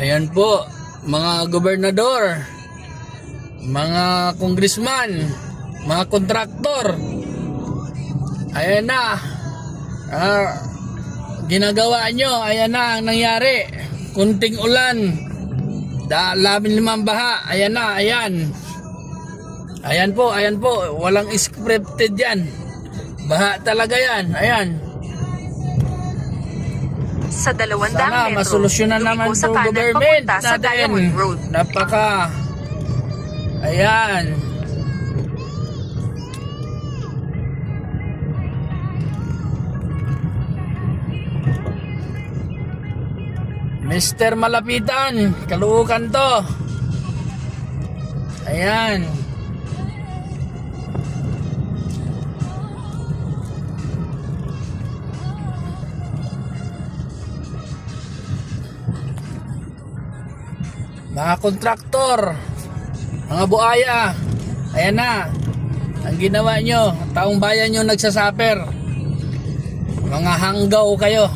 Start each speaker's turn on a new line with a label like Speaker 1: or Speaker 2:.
Speaker 1: Ayan po, mga gobernador, mga congressman, mga kontraktor. Ayan na. Ginagawa nyo, ayan na ang nangyari. Kunting ulan, labing limang baha. Ayan na, ayan. Ayan po, walang scripted yan. Baha talaga yan, ayan.
Speaker 2: Sa 200
Speaker 1: Sana
Speaker 2: metro,
Speaker 1: masolusyonan naman
Speaker 2: sa
Speaker 1: itong
Speaker 2: kanan
Speaker 1: government
Speaker 2: papunta sa Diamond
Speaker 1: natin.
Speaker 2: Road.
Speaker 1: Ayan. Mr. Malapitan, Caloocan to. Ayan. Mga kontraktor, mga buaya, ayan na ang ginawa nyo. Taong bayan nyo nagsasaper. Mga hanggaw kayo.